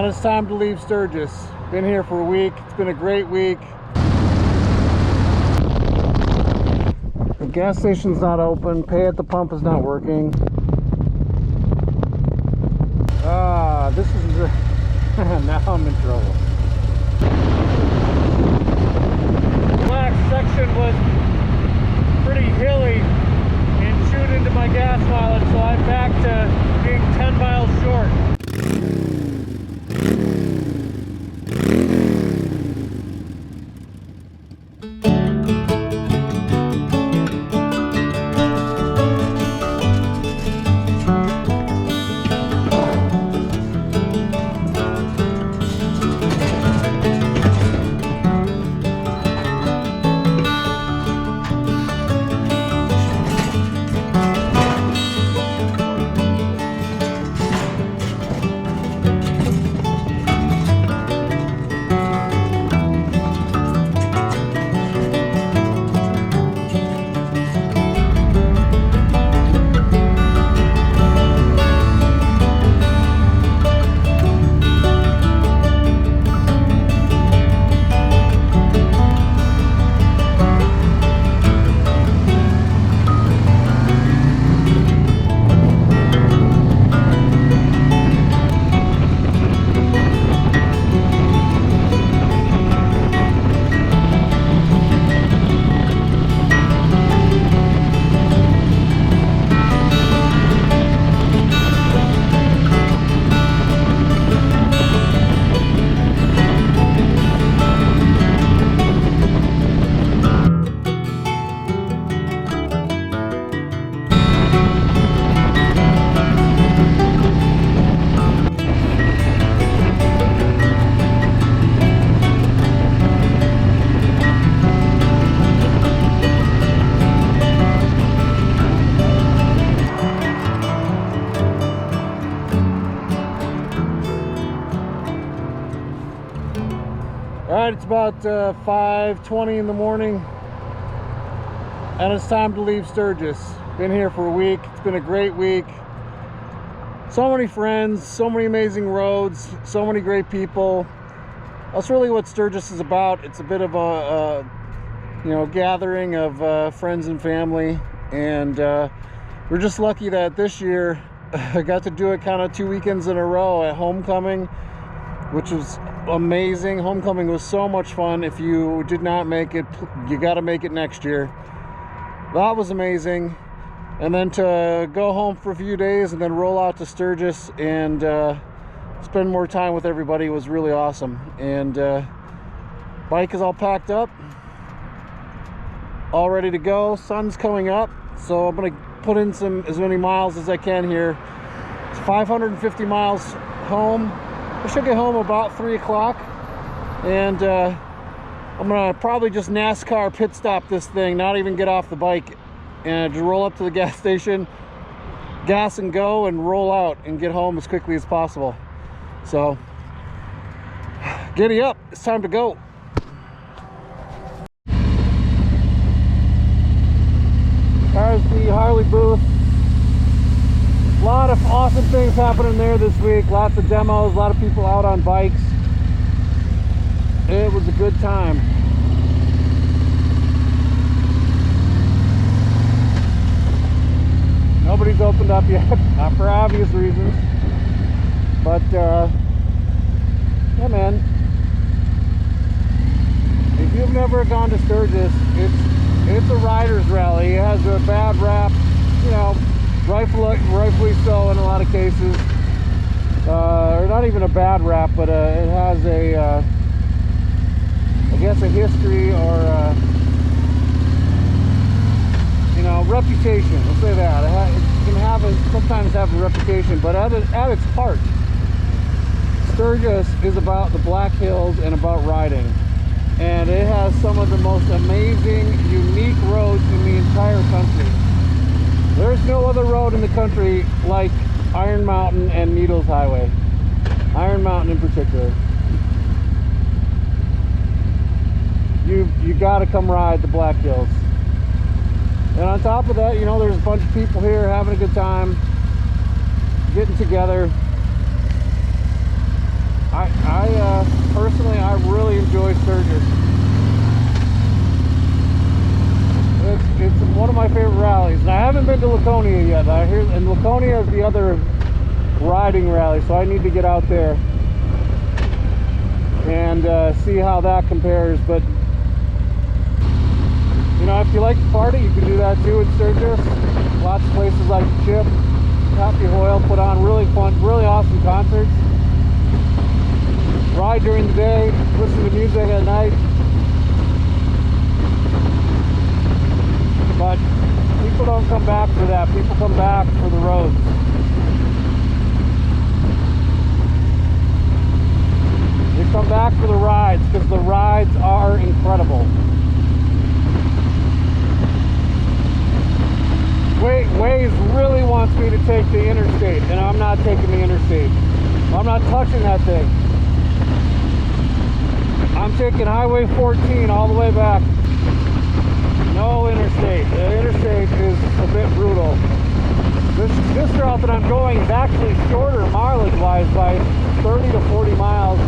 And it's time to leave Sturgis. Been here for a week. It's been a great week. The gas station's not open. Pay at the pump is not working. This is now I'm in trouble. The last section was pretty hilly and chewed into my gas mileage, so I'm back to being 10 miles short. Alright, it's about 5:20 in the morning and it's time to leave Sturgis. Been here for a week. It's been a great week. So many friends, so many amazing roads, so many great people. That's really what Sturgis is about. It's a bit of a gathering of friends and family, and we're just lucky that this year I got to do it kind of 2 weekends in a row at homecoming, which was amazing. Homecoming was so much fun. If you did not make it, you got to make it next year. That was amazing. And then to go home for a few days and then roll out to Sturgis and spend more time with everybody was really awesome. And bike is all packed up, all ready to go. Sun's coming up, so I'm gonna put in as many miles as I can here. It's 550 miles home. I should get home about 3 o'clock, and I'm gonna probably just NASCAR pit stop this thing, not even get off the bike, and just roll up to the gas station, gas and go, and roll out and get home as quickly as possible. So giddy up, it's time to go. There's the Harley booth. A lot of awesome things happening there this week. Lots of demos, a lot of people out on bikes. It was a good time. Nobody's opened up yet, not for obvious reasons. But yeah, man. If you've never gone to Sturgis, it's a rider's rally. It has a bad rap, rightfully so in a lot of cases, or not even a bad rap, but it has I guess a history or reputation. Let's say that it can sometimes have a reputation, but at its heart, Sturgis is about the Black Hills and about riding, and it has some of the most amazing, unique roads in the entire country. There's no other road in the country like Iron Mountain and Needles Highway. Iron Mountain in particular. You got to come ride the Black Hills. And on top of that, there's a bunch of people here having a good time, getting together. personally, I really enjoy Sturgis. It's one of my favorite rallies, and I haven't been to Laconia yet. I hear, and Laconia is the other riding rally, so I need to get out there and see how that compares. But you know, if you like to party, you can do that too at Sturgis. Lots of places like Chip, Happy Hoyle put on really fun, really awesome concerts. Ride during the day, listen to music at night. But people don't come back for that. People come back for the roads. They come back for the rides because the rides are incredible. Waze really wants me to take the interstate, and I'm not taking the interstate. I'm not touching that thing. I'm taking Highway 14 all the way back. No interstate. The interstate is a bit brutal. This route that I'm going is actually shorter mileage-wise by 30 to 40 miles,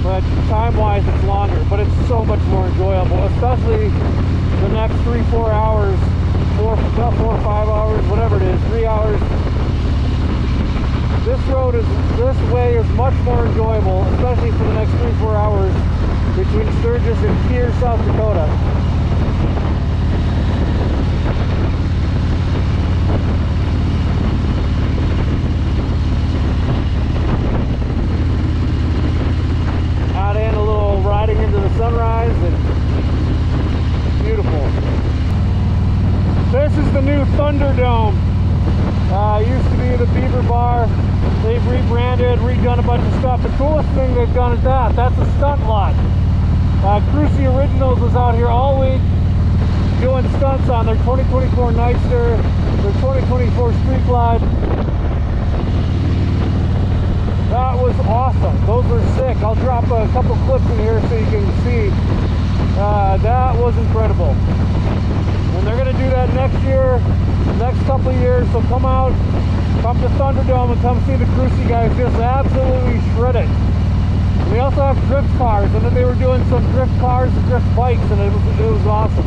but time-wise it's longer. But it's so much more enjoyable, especially the next 3-4 hours, 4 or 5 hours, whatever it is, 3 hours. This way is much more enjoyable, especially for the next 3-4 hours between Sturgis and Pierre, South Dakota. Add in a little riding into the sunrise, and it's beautiful. This is the new Thunderdome. Used to be the Beaver Bar. They've rebranded, redone a bunch of stuff. The coolest thing they've done is that's a stunt lot. Cruci Originals was out here all week doing stunts on their 2024 Nightster, their 2024 Street Glide. That was awesome. Those were sick. I'll drop a couple clips in here so you can see. That was incredible. And they're going to do that next year, next couple of years. So come out, come to Thunderdome and come see the Cruci guys just absolutely shred it. And they also have drift cars, and then they were doing some drift cars and drift bikes, and it was awesome.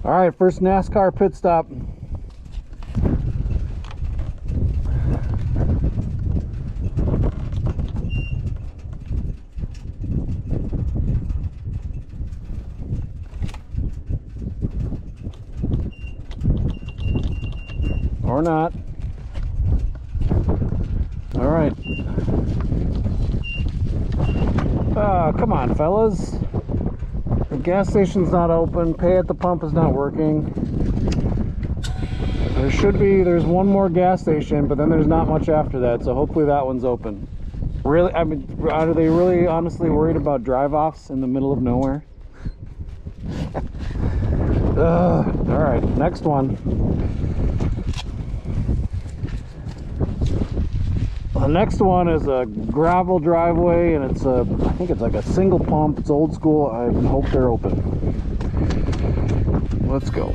All right, first NASCAR pit stop. Or not. All right. Come on, fellas. The gas station's not open. Pay at the pump is not working. There's one more gas station, but then there's not much after that, so hopefully that one's open. Really, I mean, are they really honestly worried about drive-offs in the middle of nowhere? All right, next one. The next one is a gravel driveway, and I think it's like a single pump. It's old school. I hope they're open. Let's go.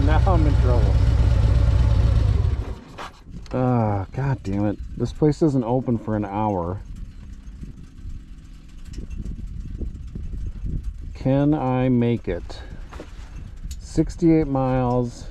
Now I'm in trouble. God damn it. This place isn't open for an hour. Can I make it? 68 miles.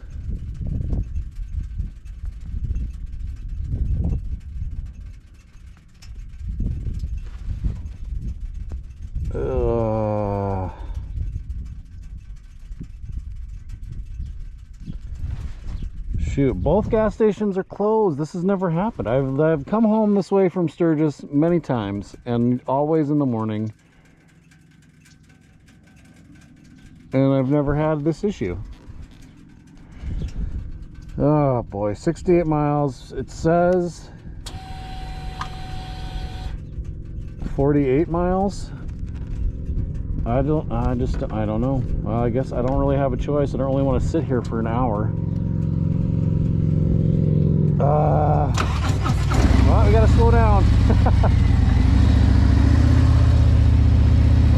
Shoot, both gas stations are closed. This has never happened. I've come home this way from Sturgis many times, and always in the morning, and I've never had this issue. Oh boy, 68 miles. It says 48 miles. I don't know. Well, I guess I don't really have a choice. I don't really want to sit here for an hour. Well, we gotta slow down.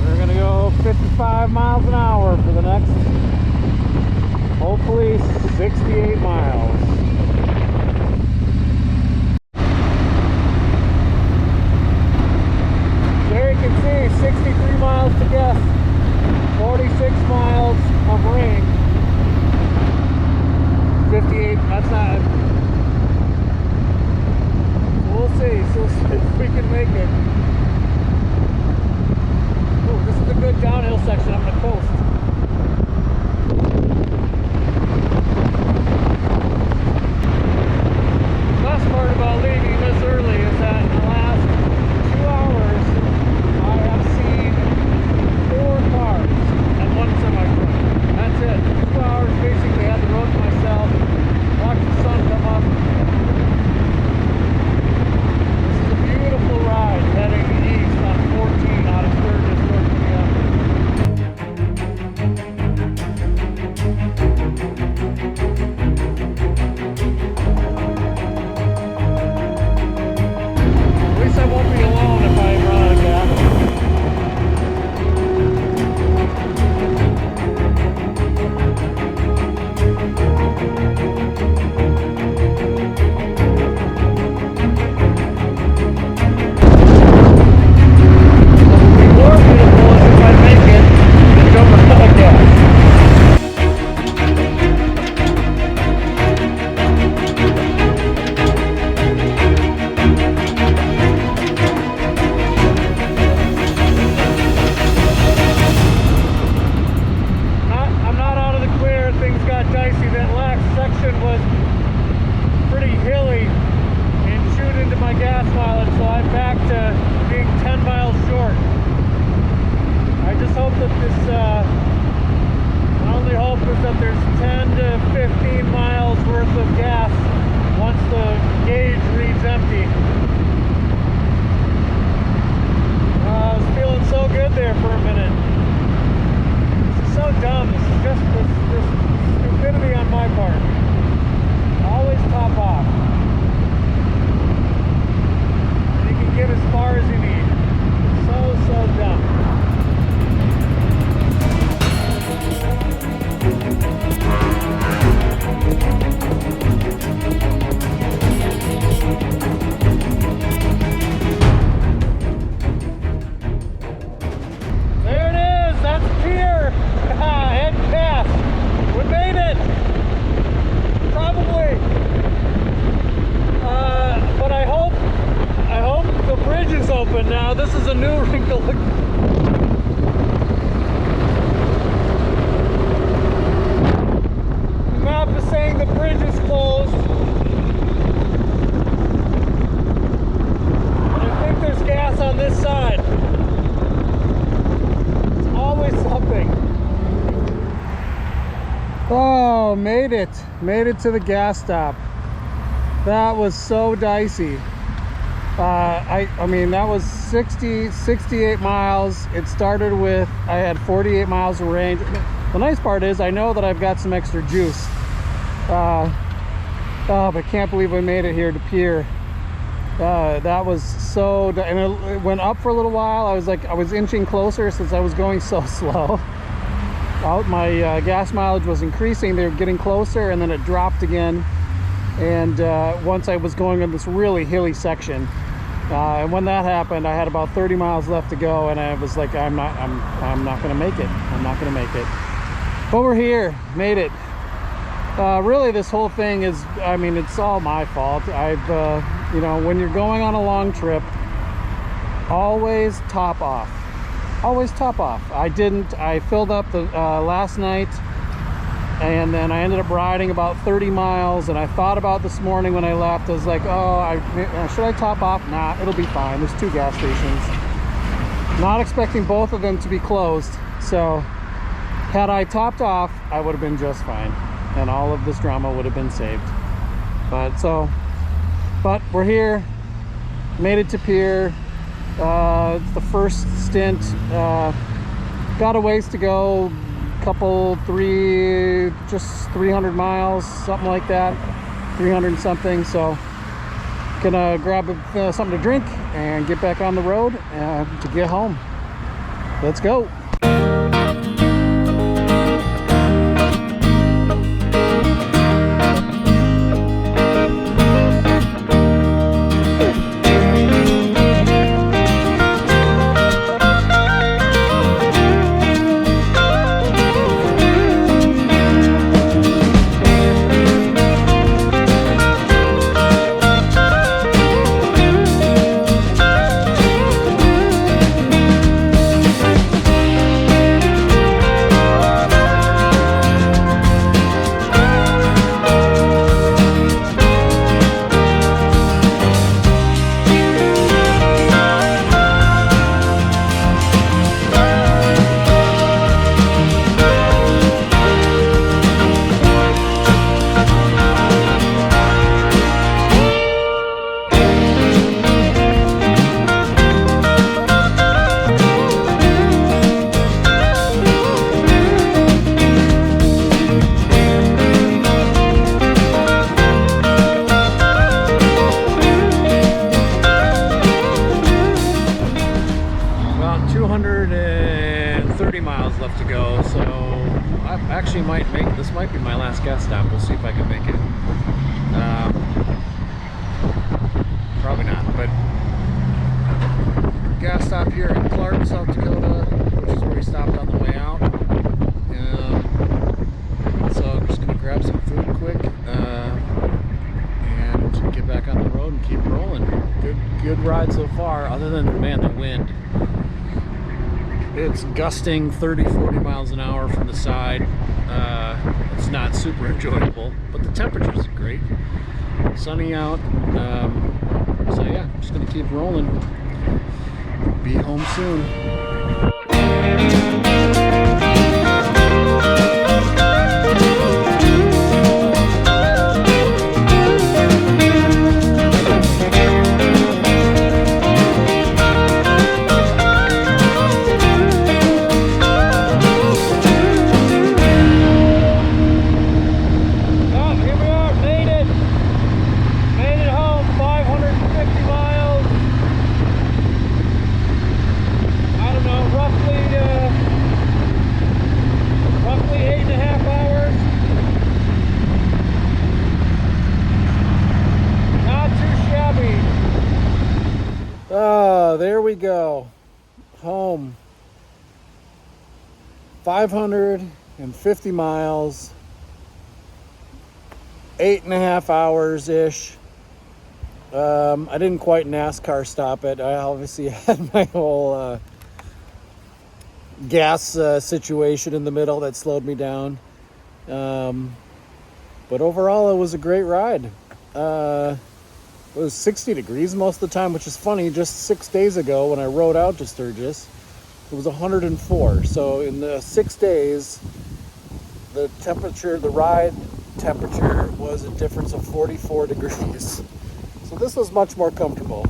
We're gonna go 55 miles an hour for the next, hopefully, 68 miles. There you can see 63 miles to guess, 46 miles of rain, 58, that's not. We'll see. So if we can make it. Oh, this is a good downhill section on the coast. Now this is a new wrinkle. The map is saying the bridge is closed. And I think there's gas on this side. It's always something. Oh, made it. Made it to the gas stop. That was so dicey. I mean, that was 68 miles. It started with, I had 48 miles of range. The nice part is I know that I've got some extra juice. Oh, but I can't believe we made it here to Pier. That was so, and it went up for a little while. I was inching closer since I was going so slow. My gas mileage was increasing. They were getting closer, and then it dropped again. And once I was going on this really hilly section, and when that happened, I had about 30 miles left to go, and I was like, I'm not gonna make it. I'm not gonna make it. But we're here, made it. Really, this whole thing is, I mean, it's all my fault. You know, when you're going on a long trip, always top off. Always top off. I filled up the last night, and then I ended up riding about 30 miles, and I thought about this morning when I left. I was like, oh, should I top off? Nah, it'll be fine. There's 2 gas stations. Not expecting both of them to be closed. So had I topped off, I would have been just fine, and all of this drama would have been saved. But we're here, made it to Pier. It's the first stint. Got a ways to go. Just 300 miles, something like that, 300 and something. So gonna grab something to drink and get back on the road to get home. Let's go. This might be my last gas stop. We'll see if I can make it. Probably not, but gas stop here in Clark, South Dakota, which is where we stopped on the way out. So I'm just gonna grab some food quick and get back on the road and keep rolling. Good ride so far, other than, man, the wind. It's gusting 30-40 miles an hour from the side. It's not super enjoyable, but the temperatures are great. Sunny out. So yeah, just gonna keep rolling. Be home soon. There we go. Home. 550 miles. 8.5 hours ish. I didn't quite NASCAR stop it. I obviously had my whole gas situation in the middle that slowed me down. But overall, it was a great ride. It was 60 degrees most of the time, which is funny. Just 6 days ago when I rode out to Sturgis, it was 104. So in the 6 days, the ride temperature was a difference of 44 degrees. So this was much more comfortable.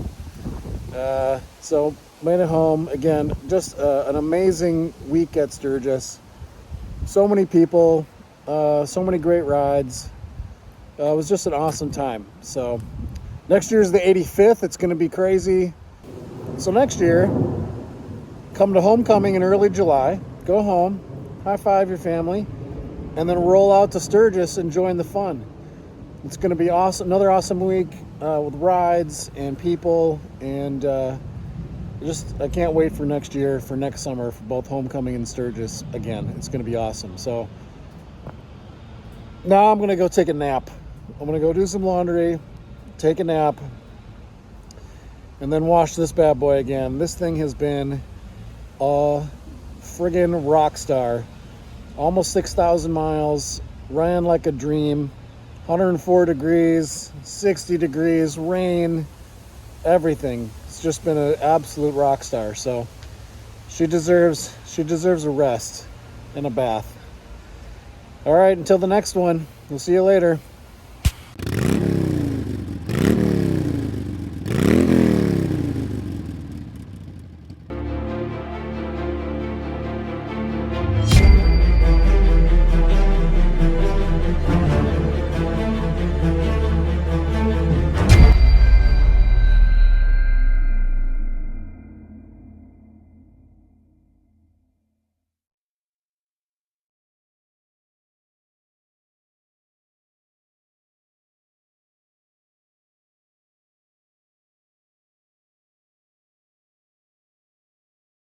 So made it home. Again, just an amazing week at Sturgis. So many people, so many great rides. It was just an awesome time. So next year is the 85th. It's going to be crazy. So next year, come to homecoming in early July. Go home, high five your family, and then roll out to Sturgis and join the fun. It's going to be awesome. Another awesome week with rides and people, and I can't wait for next year, for next summer, for both homecoming and Sturgis again. It's going to be awesome. So now I'm going to go take a nap. I'm going to go do some laundry, take a nap, and then wash this bad boy again. This thing has been a friggin' rock star. Almost 6,000 miles, ran like a dream. 104 degrees, 60 degrees, rain, everything. It's just been an absolute rock star. So she deserves a rest and a bath. All right, until the next one, we'll see you later.